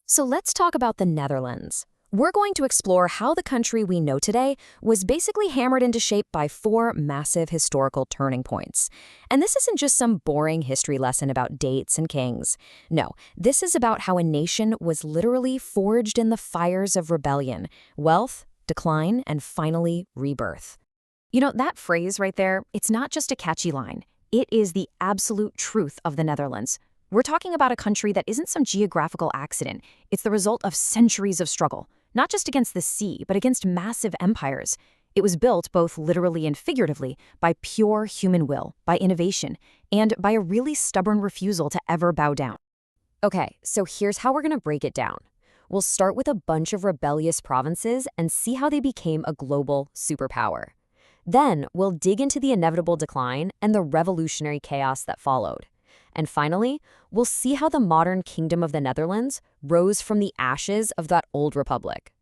So let's talk about the Netherlands. We're going to explore how the country we know today was basically hammered into shape by four massive historical turning points. And this isn't just some boring history lesson about dates and kings. No, this is about how a nation was literally forged in the fires of rebellion, wealth, decline, and finally rebirth. You know, that phrase right there, it's not just a catchy line. It is the absolute truth of the Netherlands. We're talking about a country that isn't some geographical accident. It's the result of centuries of struggle, not just against the sea, but against massive empires. It was built, both literally and figuratively, by pure human will, by innovation, and by a really stubborn refusal to ever bow down. Okay, so here's how we're going to break it down. We'll start with a bunch of rebellious provinces and see how they became a global superpower. Then we'll dig into the inevitable decline and the revolutionary chaos that followed. And finally, we'll see how the modern Kingdom of the Netherlands rose from the ashes of that old republic.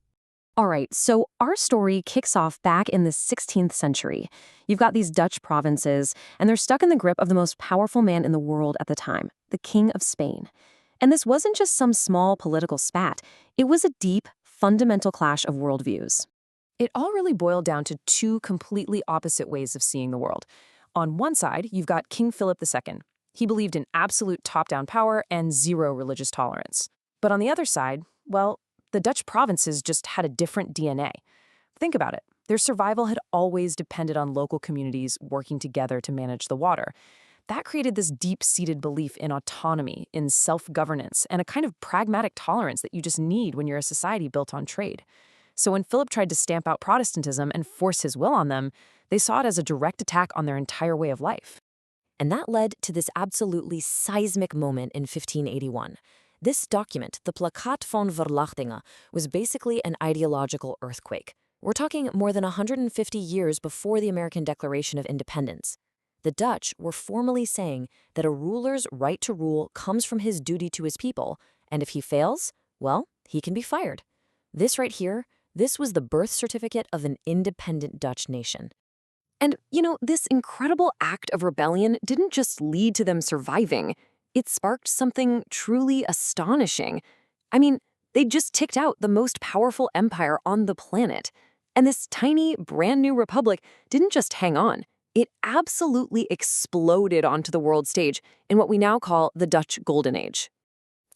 All right, so our story kicks off back in the 16th century. You've got these Dutch provinces, and they're stuck in the grip of the most powerful man in the world at the time, the King of Spain. And this wasn't just some small political spat. It was a deep, fundamental clash of worldviews. It all really boiled down to two completely opposite ways of seeing the world. On one side, you've got King Philip II. He believed in absolute top-down power and zero religious tolerance. But on the other side, well, the Dutch provinces just had a different DNA. Think about it. Their survival had always depended on local communities working together to manage the water. That created this deep-seated belief in autonomy, in self-governance, and a kind of pragmatic tolerance that you just need when you're a society built on trade. So when Philip tried to stamp out Protestantism and force his will on them, they saw it as a direct attack on their entire way of life. And that led to this absolutely seismic moment in 1581. This document, the Plakkaat van Verlachtingen, was basically an ideological earthquake. We're talking more than 150 years before the American Declaration of Independence. The Dutch were formally saying that a ruler's right to rule comes from his duty to his people, and if he fails, well, he can be fired. This right here, this was the birth certificate of an independent Dutch nation. And, you know, this incredible act of rebellion didn't just lead to them surviving. It sparked something truly astonishing. I mean, they just ticked out the most powerful empire on the planet. And this tiny, brand new republic didn't just hang on. It absolutely exploded onto the world stage in what we now call the Dutch Golden Age.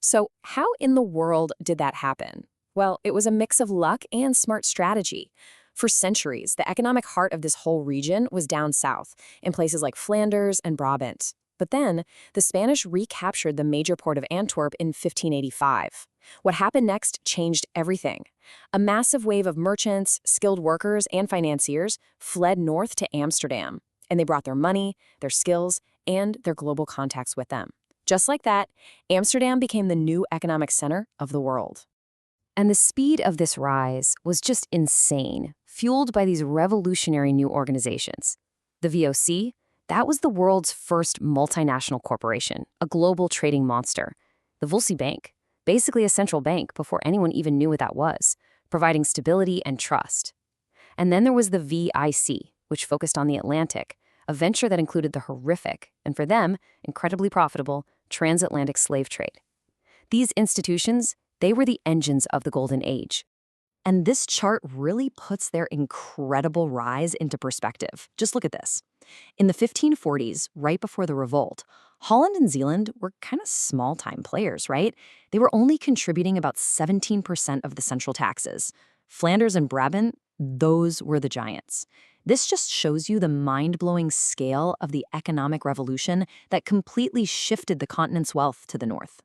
So how in the world did that happen? Well, it was a mix of luck and smart strategy. For centuries, the economic heart of this whole region was down south, in places like Flanders and Brabant. But then, the Spanish recaptured the major port of Antwerp in 1585. What happened next changed everything. A massive wave of merchants, skilled workers, and financiers fled north to Amsterdam, and they brought their money, their skills, and their global contacts with them. Just like that, Amsterdam became the new economic center of the world. And the speed of this rise was just insane, fueled by these revolutionary new organizations. The VOC, that was the world's first multinational corporation, a global trading monster. The Volksy Bank, basically a central bank before anyone even knew what that was, providing stability and trust. And then there was the VIC, which focused on the Atlantic, a venture that included the horrific, and for them, incredibly profitable, transatlantic slave trade. These institutions, they were the engines of the Golden Age. And this chart really puts their incredible rise into perspective. Just look at this. In the 1540s, right before the revolt, Holland and Zeeland were kind of small-time players, right? They were only contributing about 17% of the central taxes. Flanders and Brabant, those were the giants. This just shows you the mind-blowing scale of the economic revolution that completely shifted the continent's wealth to the north.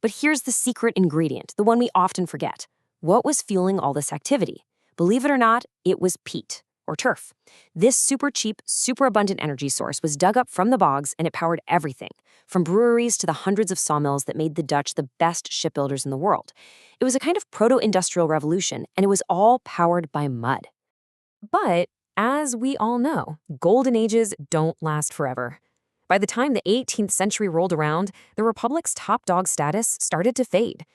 But here's the secret ingredient, the one we often forget. What was fueling all this activity? Believe it or not, it was peat, or turf. This super cheap, super abundant energy source was dug up from the bogs and it powered everything, from breweries to the hundreds of sawmills that made the Dutch the best shipbuilders in the world. It was a kind of proto-industrial revolution, and it was all powered by mud. But, as we all know, golden ages don't last forever. By the time the 18th century rolled around, the Republic's top dog status started to fade.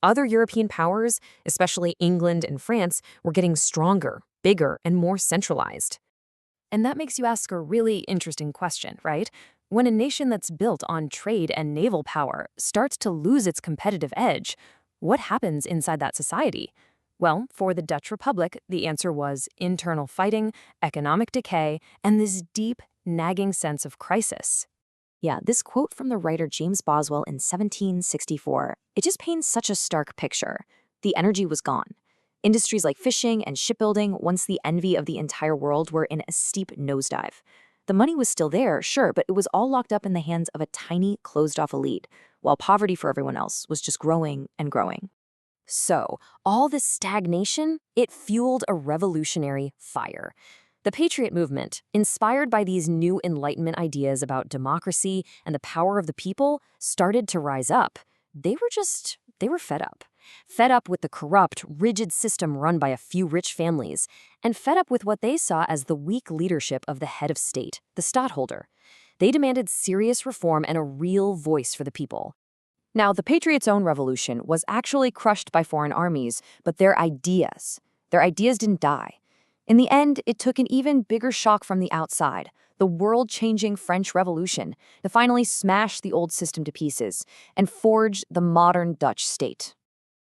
Other European powers, especially England and France, were getting stronger, bigger, and more centralized. And that makes you ask a really interesting question, right? When a nation that's built on trade and naval power starts to lose its competitive edge, What happens inside that society? Well, for the Dutch Republic, the answer was internal fighting, economic decay, and this deep, nagging sense of crisis. Yeah, this quote from the writer James Boswell in 1764, it just paints such a stark picture. The energy was gone. Industries like fishing and shipbuilding, once the envy of the entire world, were in a steep nosedive. The money was still there, sure, but it was all locked up in the hands of a tiny, closed-off elite, while poverty for everyone else was just growing and growing. So, all this stagnation, it fueled a revolutionary fire. The Patriot movement, inspired by these new Enlightenment ideas about democracy and the power of the people, started to rise up. They were fed up. Fed up with the corrupt, rigid system run by a few rich families, and fed up with what they saw as the weak leadership of the head of state, the stadtholder. They demanded serious reform and a real voice for the people. Now, the Patriots' own revolution was actually crushed by foreign armies, but their ideas didn't die. In the end, it took an even bigger shock from the outside, the world-changing French Revolution, to finally smash the old system to pieces and forge the modern Dutch state.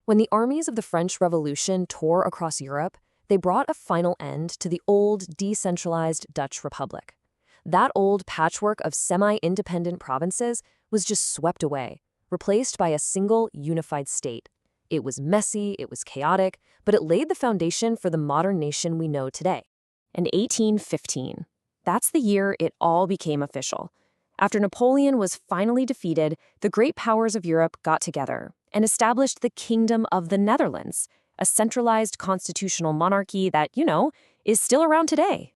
When the armies of the French Revolution tore across Europe, they brought a final end to the old, decentralized Dutch Republic. That old patchwork of semi-independent provinces was just swept away, replaced by a single, unified state. It was messy, it was chaotic, but it laid the foundation for the modern nation we know today. In 1815, that's the year it all became official. After Napoleon was finally defeated, the great powers of Europe got together and established the Kingdom of the Netherlands, a centralized constitutional monarchy that, is still around today.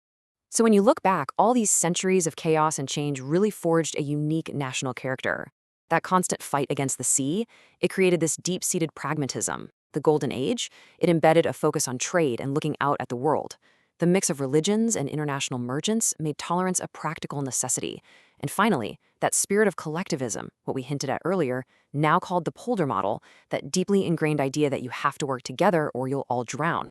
So when you look back, all these centuries of chaos and change really forged a unique national character. That constant fight against the sea, it created this deep-seated pragmatism. The Golden Age, it embedded a focus on trade and looking out at the world. The mix of religions and international merchants made tolerance a practical necessity. And finally, that spirit of collectivism, what we hinted at earlier, now called the Polder model, that deeply ingrained idea that you have to work together or you'll all drown.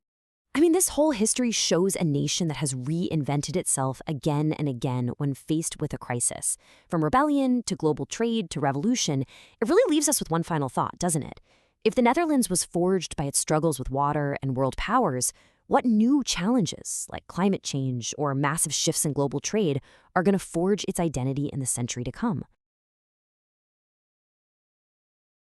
I mean, this whole history shows a nation that has reinvented itself again and again when faced with a crisis. From rebellion to global trade to revolution, it really leaves us with one final thought, doesn't it? If the Netherlands was forged by its struggles with water and world powers, what new challenges, like climate change or massive shifts in global trade, are going to forge its identity in the century to come?